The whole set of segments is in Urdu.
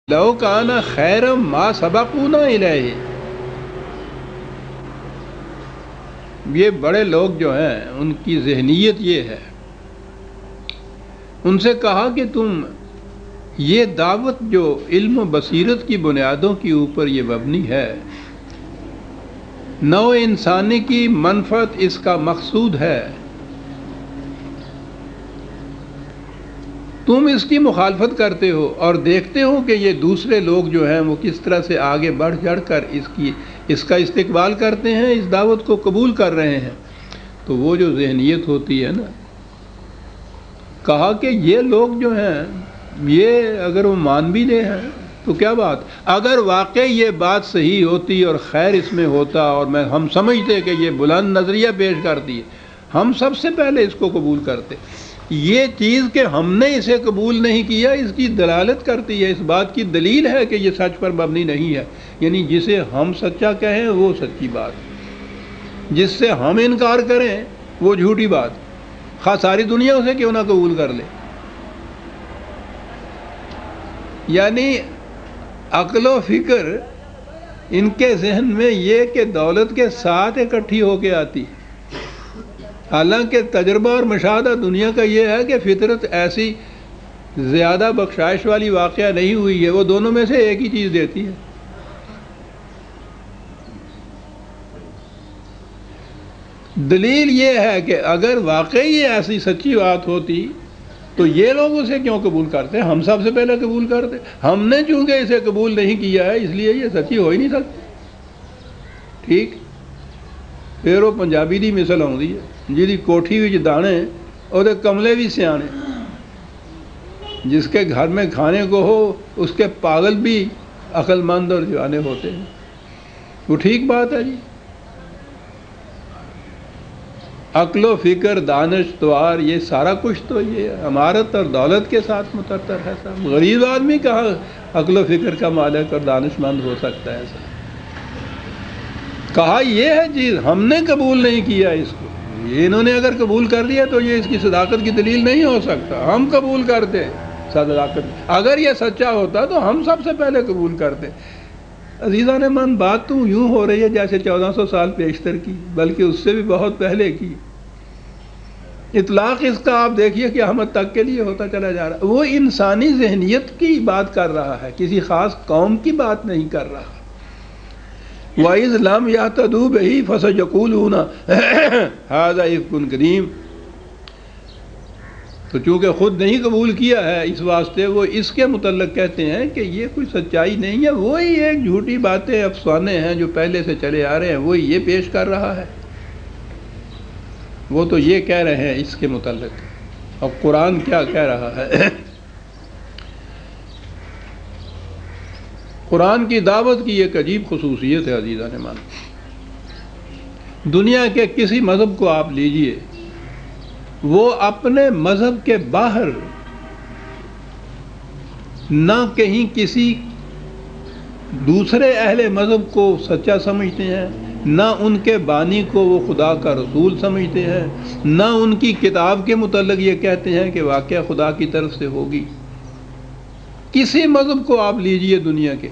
لو کان خیرا ما سبقونا الیہ، یہ بڑے لوگ جو ہیں ان کی ذہنیت یہ ہے، ان سے کہا کہ تم یہ دعوت جو علم و بصیرت کی بنیادوں کے اوپر یہ مبنی ہے، نوع انسانی کی منفعت اس کا مقصود ہے، تم اس کی مخالفت کرتے ہو اور دیکھتے ہو کہ یہ دوسرے لوگ جو ہیں وہ کس طرح سے آگے بڑھ چڑھ کر اس کا استقبال کرتے ہیں، اس دعوت کو قبول کر رہے ہیں، تو وہ جو ذہنیت ہوتی ہے نا، کہا کہ یہ لوگ جو ہیں یہ اگر وہ مان بھی لے ہیں تو کیا بات، اگر واقعی یہ بات صحیح ہوتی اور خیر اس میں ہوتا اور ہم سمجھتے کہ یہ بلند نظریہ پیش کرتی ہے، ہم سب سے پہلے اس کو قبول کرتے۔ یہ چیز کہ ہم نے اسے قبول نہیں کیا، اس کی دلالت کرتی ہے، اس بات کی دلیل ہے کہ یہ سچ پر مبنی نہیں ہے، یعنی جسے ہم سچا کہیں وہ سچی بات، جس سے ہم انکار کریں وہ جھوٹی بات، خواہ ساری دنیا اسے کیوں نہ قبول کر لے۔ یعنی عقل و فکر ان کے ذہن میں یہ کہ دولت کے ساتھ اکٹھی ہو کے آتی، حالانکہ تجربہ اور مشاہدہ دنیا کا یہ ہے کہ فطرت ایسی زیادہ بخشائش والی واقعہ نہیں ہوئی ہے، وہ دونوں میں سے ایک ہی چیز دیتی ہے۔ دلیل یہ ہے کہ اگر واقعی یہ ایسی سچی بات ہوتی تو یہ لوگ اسے کیوں قبول کرتے، ہم سب سے پہلے قبول کرتے، ہم نے چونکہ اسے قبول نہیں کیا ہے اس لیے یہ سچی ہو ہی نہیں سکتی۔ ٹھیک، پھر وہ پنجابی دی مثل آتی ہے، جی کوٹھی وچ دانے اور کملے بھی سیانے، جس کے گھر میں کھانے کو ہو اس کے پاگل بھی عقل مند اور جوانے ہوتے ہیں۔ وہ ٹھیک بات ہے جی، عقل و فکر، دانش توار، یہ سارا کچھ تو یہ امارت اور دولت کے ساتھ متعلق ہے۔ صاحب غریب آدمی کہاں عقل و فکر کا مالک اور دانش مند ہو سکتا ہے؟ صاحب کہا یہ ہے چیز، ہم نے قبول نہیں کیا اس کو، یہ انہوں نے اگر قبول کر لیا تو یہ اس کی صداقت کی دلیل نہیں ہو سکتا، ہم قبول کرتے صداقت، اگر یہ سچا ہوتا تو ہم سب سے پہلے قبول کرتے۔ عزیزان من، بات تو یوں ہو رہی ہے جیسے 1400 سال پیشتر کی، بلکہ اس سے بھی بہت پہلے کی۔ اطلاق اس کا آپ دیکھیے کہ احمد تک کے لیے ہوتا چلا جا رہا ہے، وہ انسانی ذہنیت کی بات کر رہا ہے، کسی خاص قوم کی بات نہیں کر رہا۔ وَإِذْ لَمْ يَهْتَدُوا بِهِ فَسَيَقُولُونَ هَذَا إِفْكٌ قَدِيمٌ، تو چونکہ خود نہیں قبول کیا ہے اس واسطے وہ اس کے متعلق کہتے ہیں کہ یہ کوئی سچائی نہیں ہے، وہی ایک جھوٹی باتیں، افسانے ہیں جو پہلے سے چلے آ رہے ہیں، وہی یہ پیش کر رہا ہے، وہ تو یہ کہہ رہے ہیں اس کے متعلق۔ اور قرآن کیا کہہ رہا ہے؟ قرآن کی دعوت کی ایک عجیب خصوصیت ہے عزیزان مان، دنیا کے کسی مذہب کو آپ لیجئے، وہ اپنے مذہب کے باہر نہ کہیں کسی دوسرے اہل مذہب کو سچا سمجھتے ہیں، نہ ان کے بانی کو وہ خدا کا رسول سمجھتے ہیں، نہ ان کی کتاب کے متعلق یہ کہتے ہیں کہ واقعہ خدا کی طرف سے ہوگی۔ کسی مذہب کو آپ لیجئے دنیا کے،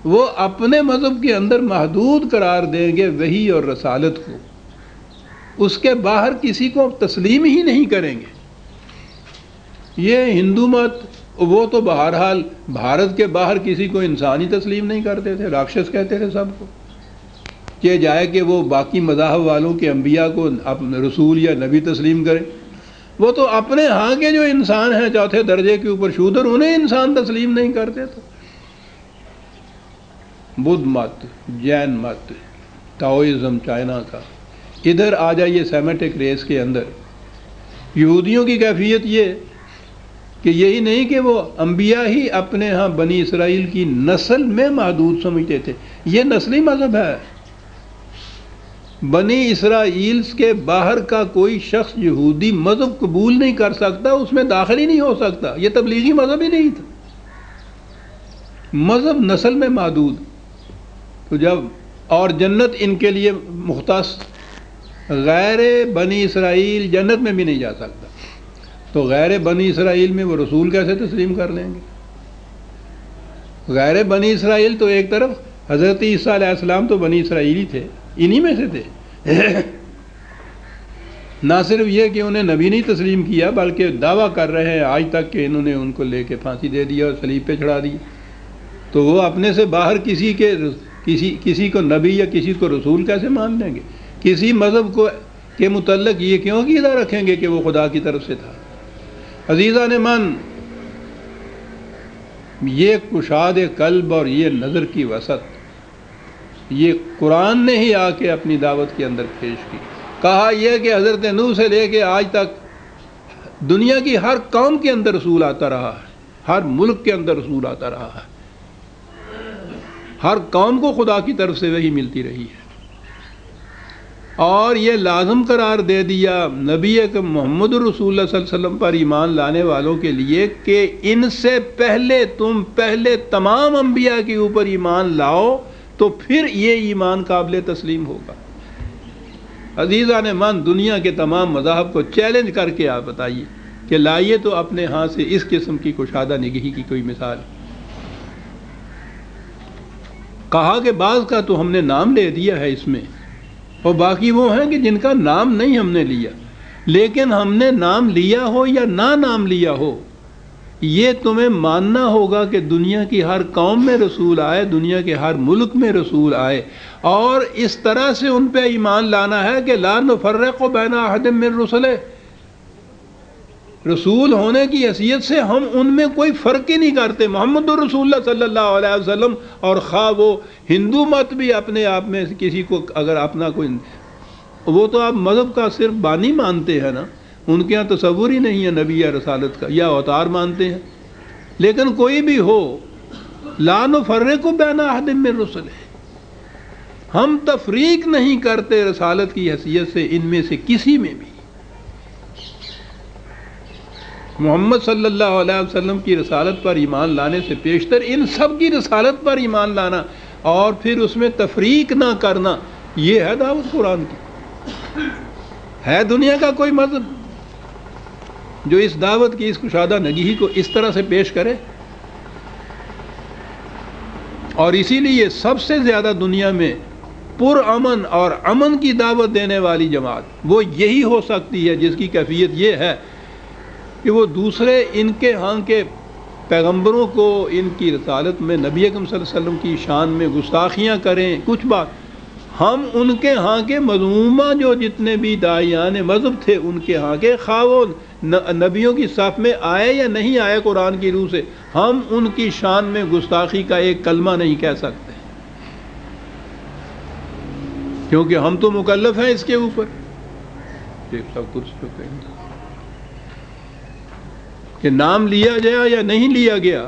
وہ اپنے مذہب کے اندر محدود قرار دیں گے وحی اور رسالت کو، اس کے باہر کسی کو تسلیم ہی نہیں کریں گے۔ یہ ہندو مت، وہ تو بہرحال بھارت کے باہر کسی کو انسان ہی تسلیم نہیں کرتے تھے، راکشس کہتے تھے سب کو، کہ جائے کہ وہ باقی مذاہب والوں کے انبیاء کو رسول یا نبی تسلیم کریں، وہ تو اپنے ہاں کے جو انسان ہیں چوتھے درجے کے اوپر شودر، انہیں انسان تسلیم نہیں کرتے تھے۔ بدھ مت، جین مت، تاؤزم چائنا کا، ادھر آ جائیے سیمیٹک ریس کے اندر، یہودیوں کی کیفیت یہ کہ یہی نہیں کہ وہ انبیاء ہی اپنے ہاں بنی اسرائیل کی نسل میں محدود سمجھتے تھے، یہ نسلی مذہب ہے۔ بنی اسرائیل کے باہر کا کوئی شخص یہودی مذہب قبول نہیں کر سکتا، اس میں داخل ہی نہیں ہو سکتا، یہ تبلیغی مذہب ہی نہیں تھا، مذہب نسل میں محدود۔ تو جب اور جنت ان کے لیے مختص، غیر بنی اسرائیل جنت میں بھی نہیں جا سکتا، تو غیر بنی اسرائیل میں وہ رسول کیسے تسلیم کر لیں گے؟ غیر بنی اسرائیل تو ایک طرف، حضرت عیسیٰ علیہ السلام تو بنی اسرائیلی تھے، انہی میں سے تھے۔ نہ صرف یہ کہ انہیں نبی نہیں تسلیم کیا، بلکہ دعویٰ کر رہے ہیں آج تک کہ انہوں نے ان کو لے کے پھانسی دے دیا اور صلیب پہ چڑھا دی، تو وہ اپنے سے باہر کسی کو نبی یا کسی کو رسول کیسے مان لیں گے؟ کسی مذہب کو کے متعلق یہ کیوں عقیدہ رکھیں گے کہ وہ خدا کی طرف سے تھا؟ عزیزان من، یہ کشاد قلب اور یہ نظر کی وسعت یہ قرآن نے ہی آ کے اپنی دعوت کے اندر پیش کی۔ کہا یہ کہ حضرت نوح سے لے کے آج تک دنیا کی ہر قوم کے اندر رسول آتا رہا ہے، ہر ملک کے اندر رسول آتا رہا ہے، ہر قوم کو خدا کی طرف سے وہی ملتی رہی ہے، اور یہ لازم قرار دے دیا نبی اکرم محمد رسول اللہ صلی اللہ علیہ وسلم پر ایمان لانے والوں کے لیے کہ ان سے پہلے تم تمام انبیاء کے اوپر ایمان لاؤ تو پھر یہ ایمان قابل تسلیم ہوگا۔ عزیزان من، دنیا کے تمام مذاہب کو چیلنج کر کے آپ بتائیے کہ لائیے تو اپنے ہاں سے اس قسم کی کشادہ نگہی کی کوئی مثال۔ کہا کہ بعض کا تو ہم نے نام لے دیا ہے اس میں، اور باقی وہ ہیں کہ جن کا نام نہیں ہم نے لیا، لیکن ہم نے نام لیا ہو یا نہ نام لیا ہو، یہ تمہیں ماننا ہوگا کہ دنیا کی ہر قوم میں رسول آئے، دنیا کے ہر ملک میں رسول آئے، اور اس طرح سے ان پہ ایمان لانا ہے کہ لا نفرق بین احد من رسلہ، رسول ہونے کی حیثیت سے ہم ان میں کوئی فرق ہی نہیں کرتے۔ محمد رسول اللہ صلی اللہ علیہ وسلم، اور خواہ وہ ہندو مت بھی اپنے آپ میں کسی کو اگر اپنا کوئی، وہ تو آپ مذہب کا صرف بانی مانتے ہیں نا، ان کے یہاں تصور ہی نہیں ہے نبی یا رسالت کا، یا اوتار مانتے ہیں، لیکن کوئی بھی ہو، لا نفرق بین احد من رسلہ، ہم تفریق نہیں کرتے رسالت کی حیثیت سے ان میں سے کسی میں بھی۔ محمد صلی اللہ علیہ وسلم کی رسالت پر ایمان لانے سے پیشتر ان سب کی رسالت پر ایمان لانا اور پھر اس میں تفریق نہ کرنا، یہ ہے دعوت قرآن کی۔ ہے دنیا کا کوئی مذہب جو اس دعوت کی اس کشادہ نگہی کو اس طرح سے پیش کرے؟ اور اسی لیے سب سے زیادہ دنیا میں پرامن اور امن کی دعوت دینے والی جماعت وہ یہی ہو سکتی ہے جس کی کیفیت یہ ہے کہ وہ دوسرے ان کے ہاں کے پیغمبروں کو ان کی رسالت میں، نبی اکرم صلی اللہ علیہ وسلم کی شان میں گستاخیاں کریں کچھ بات، ہم ان کے ہاں کے مذمومہ جو جتنے بھی داعیان مذہب تھے ان کے ہاں کے، خواہ وہ نبیوں کی صف میں آئے یا نہیں آئے قرآن کی روح سے، ہم ان کی شان میں گستاخی کا ایک کلمہ نہیں کہہ سکتے، کیونکہ ہم تو مکلف ہیں اس کے اوپر۔ سب کچھ کہ نام لیا گیا یا نہیں لیا گیا،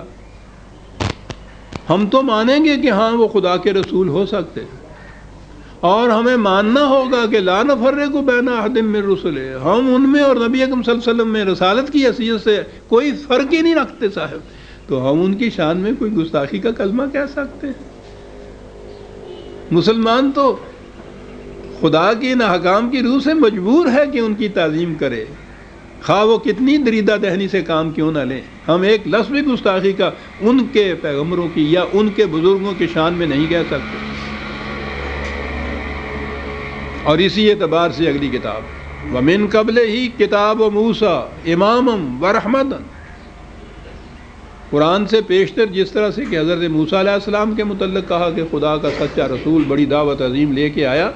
ہم تو مانیں گے کہ ہاں وہ خدا کے رسول ہو سکتے، اور ہمیں ماننا ہوگا کہ لا نفرق بین احد من رسلہ، ہم ان میں اور نبی اکرم صلی اللہ علیہ وسلم میں رسالت کی حیثیت سے کوئی فرق ہی نہیں رکھتے صاحب، تو ہم ان کی شان میں کوئی گستاخی کا کلمہ کہہ سکتے ہیں؟ مسلمان تو خدا کی ان احکام کی روح سے مجبور ہے کہ ان کی تعظیم کرے، خواہ وہ کتنی دریدہ دہنی سے کام کیوں نہ لیں، ہم ایک لفظ بھی گستاخی کا ان کے پیغمبروں کی یا ان کے بزرگوں کی شان میں نہیں کہہ سکتے۔ اور اسی اعتبار سے اگلی کتاب وَمِن قَبْلِهِ کتاب موسیٰ امامًا وَرَحْمَةً، قرآن سے پیشتر جس طرح سے کہ حضرت موسیٰ علیہ السلام کے متعلق کہا کہ خدا کا سچا رسول بڑی دعوت عظیم لے کے آیا،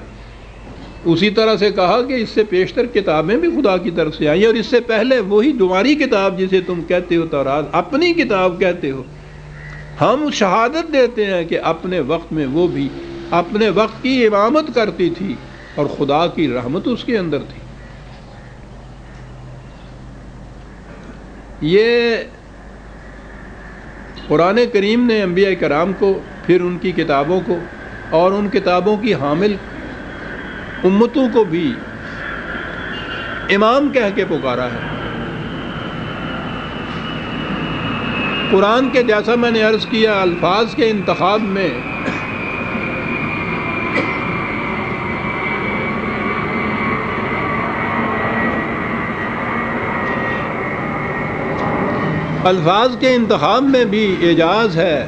اسی طرح سے کہا کہ اس سے پیشتر کتابیں بھی خدا کی طرف سے آئیں، اور اس سے پہلے وہی تمہاری کتاب جسے تم کہتے ہو تورات، اپنی کتاب کہتے ہو، ہم شہادت دیتے ہیں کہ اپنے وقت میں وہ بھی اپنے وقت کی امامت کرتی تھی اور خدا کی رحمت اس کے اندر تھی۔ یہ قرآن کریم نے انبیاء کرام کو، پھر ان کی کتابوں کو اور ان کتابوں کی حامل امتوں کو بھی امام کہہ کے پکارا ہے۔ قرآن کے جیسا میں نے عرض کیا الفاظ کے انتخاب میں بھی اعجاز ہے،